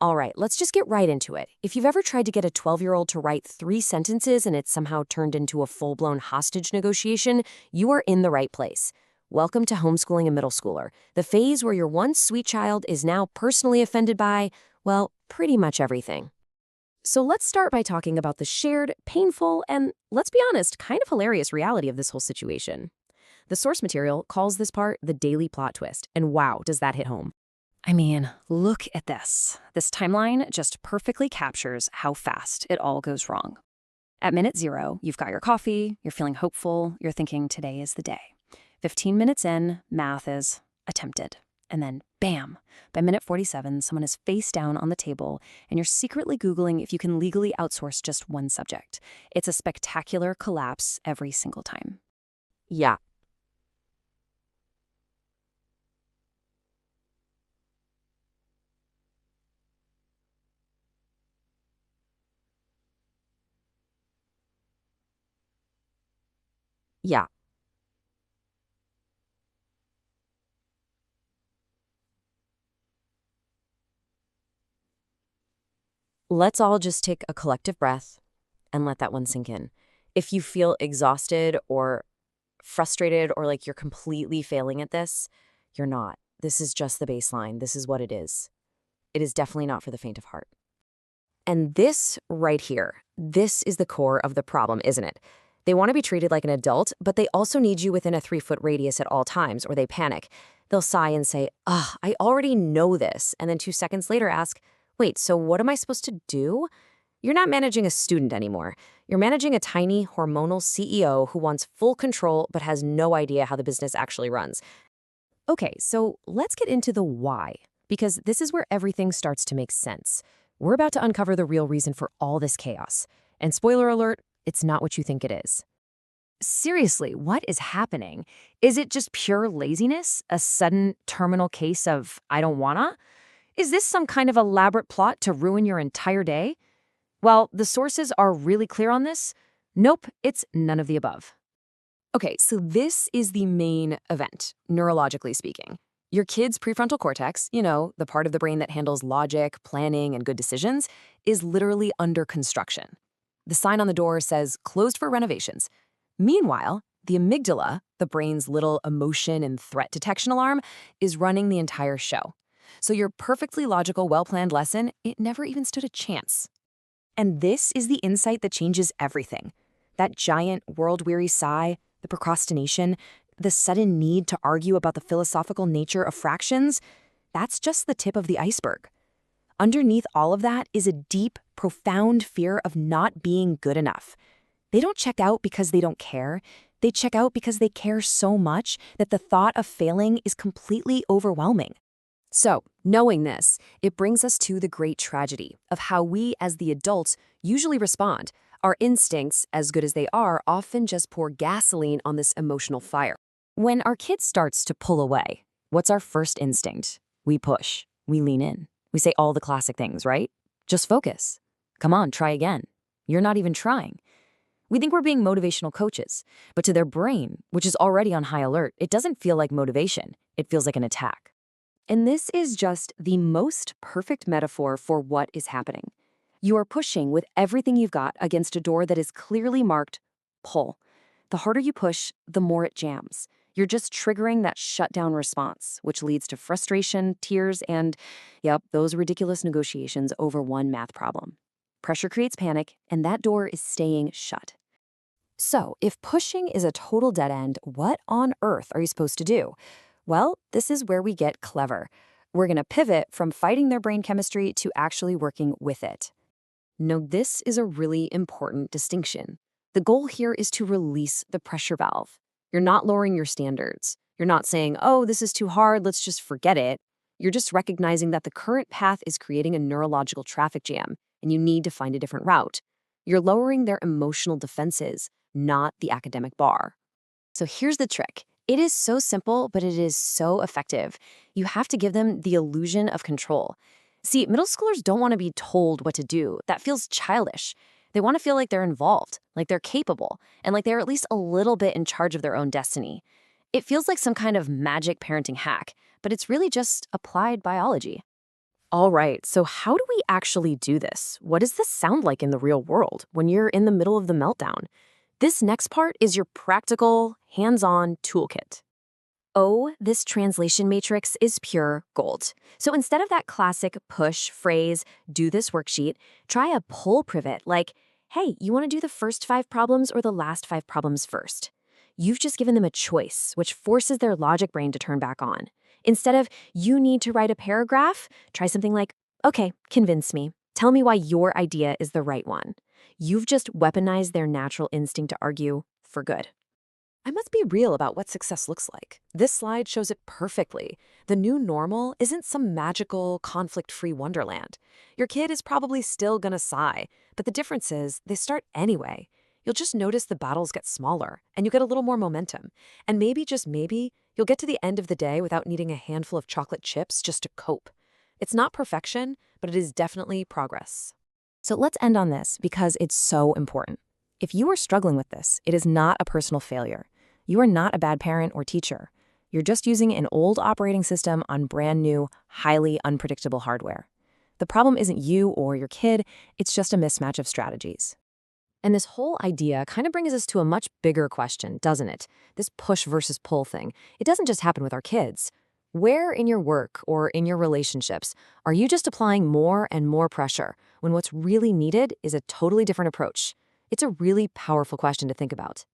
All right, let's just get right into it. If you've ever tried to get a 12-year-old to write 3 sentences and it somehow turned into a full-blown hostage negotiation, you are in the right place. Welcome to homeschooling a middle schooler, the phase where your once sweet child is now personally offended by, well, pretty much everything. So let's start by talking about the shared, painful, and, let's be honest, kind of hilarious reality of this whole situation. The source material calls this part the daily plot twist, and wow, does that hit home. I mean, look at this. This timeline just perfectly captures how fast it all goes wrong. At minute 0, you've got your coffee, you're feeling hopeful, you're thinking today is the day. 15 minutes in, math is attempted. And then, bam, by minute 47, someone is face down on the table, and you're secretly Googling if you can legally outsource just one subject. It's a spectacular collapse every single time. Yeah. Yeah. Let's all just take a collective breath and let that one sink in. If you feel exhausted or frustrated or like you're completely failing at this, you're not. This is just the baseline. This is what it is. It is definitely not for the faint of heart. And this right here, this is the core of the problem, isn't it? They want to be treated like an adult, but they also need you within a 3-foot radius at all times, or they panic. They'll sigh and say, I already know this. And then 2 seconds later ask, wait, so what am I supposed to do? You're not managing a student anymore. You're managing a tiny hormonal CEO who wants full control but has no idea how the business actually runs. Okay, so let's get into the why, because this is where everything starts to make sense. We're about to uncover the real reason for all this chaos. And spoiler alert, it's not what you think it is. Seriously, what is happening? Is it just pure laziness? A sudden terminal case of I don't wanna? Is this some kind of elaborate plot to ruin your entire day? Well, the sources are really clear on this. Nope, it's none of the above. Okay, so this is the main event, neurologically speaking. Your kid's prefrontal cortex, the part of the brain that handles logic, planning, and good decisions, is literally under construction. The sign on the door says closed for renovations. Meanwhile, the amygdala, the brain's little emotion and threat detection alarm, is running the entire show. So your perfectly logical, well-planned lesson, it never even stood a chance. And this is the insight that changes everything. That giant, world-weary sigh, the procrastination, the sudden need to argue about the philosophical nature of fractions, that's just the tip of the iceberg. Underneath all of that is a deep, profound fear of not being good enough. They don't check out because they don't care. They check out because they care so much that the thought of failing is completely overwhelming. So, knowing this, it brings us to the great tragedy of how we, as the adults, usually respond. Our instincts, as good as they are, often just pour gasoline on this emotional fire. When our kid starts to pull away, what's our first instinct? We push. We lean in. We say all the classic things, right? Just focus. Come on, try again. You're not even trying. We think we're being motivational coaches, but to their brain, which is already on high alert, it doesn't feel like motivation. It feels like an attack. And this is just the most perfect metaphor for what is happening. You are pushing with everything you've got against a door that is clearly marked pull. The harder you push, the more it jams. You're just triggering that shutdown response, which leads to frustration, tears, and, those ridiculous negotiations over one math problem. Pressure creates panic, and that door is staying shut. So, if pushing is a total dead end, what on earth are you supposed to do? Well, this is where we get clever. We're going to pivot from fighting their brain chemistry to actually working with it. Now, this is a really important distinction. The goal here is to release the pressure valve. You're not lowering your standards. You're not saying, this is too hard, let's just forget it. You're just recognizing that the current path is creating a neurological traffic jam, and you need to find a different route. You're lowering their emotional defenses, not the academic bar. So here's the trick. It is so simple, but it is so effective. You have to give them the illusion of control. See, middle schoolers don't want to be told what to do. That feels childish. They want to feel like they're involved, like they're capable, and like they're at least a little bit in charge of their own destiny. It feels like some kind of magic parenting hack, but it's really just applied biology. All right, so how do we actually do this? What does this sound like in the real world when you're in the middle of the meltdown? This next part is your practical, hands-on toolkit. Oh, this translation matrix is pure gold. So instead of that classic push phrase, do this worksheet, try a pull privet like, hey, you want to do the first 5 problems or the last 5 problems first? You've just given them a choice, which forces their logic brain to turn back on. Instead of, you need to write a paragraph, try something like, okay, convince me. Tell me why your idea is the right one. You've just weaponized their natural instinct to argue for good. I must be real about what success looks like. This slide shows it perfectly. The new normal isn't some magical, conflict-free wonderland. Your kid is probably still gonna sigh, but the difference is they start anyway. You'll just notice the battles get smaller, and you get a little more momentum. And maybe, just maybe, you'll get to the end of the day without needing a handful of chocolate chips just to cope. It's not perfection, but it is definitely progress. So let's end on this because it's so important. If you are struggling with this, it is not a personal failure. You are not a bad parent or teacher. You're just using an old operating system on brand new, highly unpredictable hardware. The problem isn't you or your kid, it's just a mismatch of strategies. And this whole idea kind of brings us to a much bigger question, doesn't it? This push versus pull thing. It doesn't just happen with our kids. Where in your work or in your relationships are you just applying more and more pressure when what's really needed is a totally different approach? It's a really powerful question to think about.